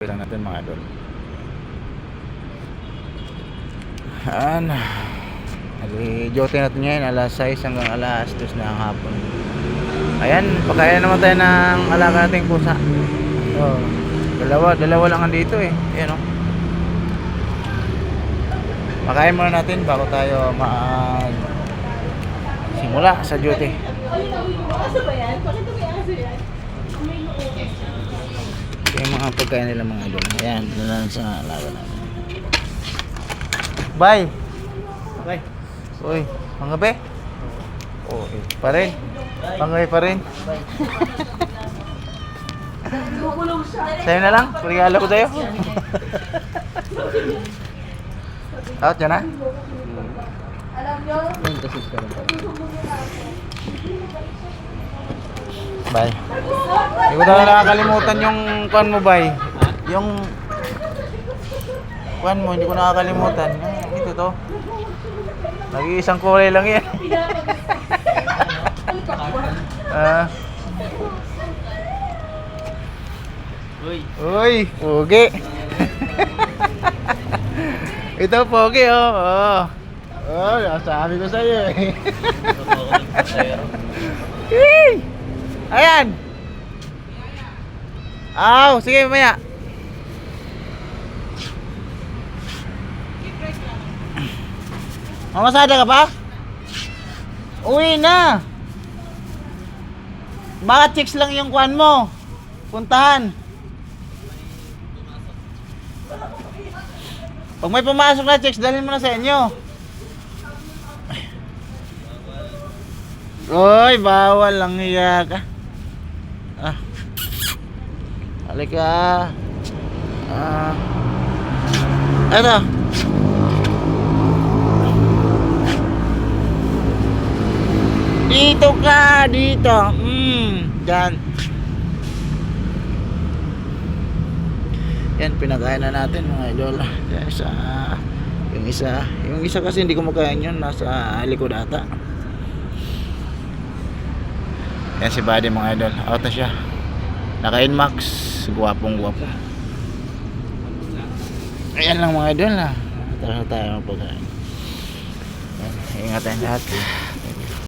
lang natin mga idol. Ayan, duty natin ngayon alas 6 hanggang alas 2 na ang hapon. Ayan, pagkaya naman tayo ng alaga nating pusa. Dalawa lang andito eh. Ayan o. Pakain muna natin bago tayo simula sa duty. Aso ba yan? Bakit may aso yan? Yung mga pagkain nila mga idol. Ayan, doon sa alaga natin. Bye! Okay. Uy, mga be? Uy, pa rin. Pangay pa rin. Gugulong siya. Sa'yo na lang, regalo ko sa'yo. Out, yan na. Alam nyo? Bye. Hindi ko na nakakalimutan yung kuan mo, bye. Yung kuan mo, hindi ko nakakalimutan. Ito to. Nag-iisang kulay lang yan. Uy, pogi. Ito pogi oh. Sabi ko sa iyo eh. Ayan. Sige mamaya. Mamasada ka pa? Uwi na. Baka chicks lang yung kwan mo. Puntahan. Pag may pumasok na chicks, dalhin mo na sa inyo. Uy, bawal lang hiya ka. Halika. Eto. Dito ka, dito. Dyan. Yan, pinakain na natin mga idol. Yung isa kasi hindi ko makain yun. Nasa likod ata. Yan si Buddy mga idol. Out na siya. Naka-Inmax. Guwapong guwapo. Ayan lang mga idol. Tara tayo pagkain. Ingat tayong lahat.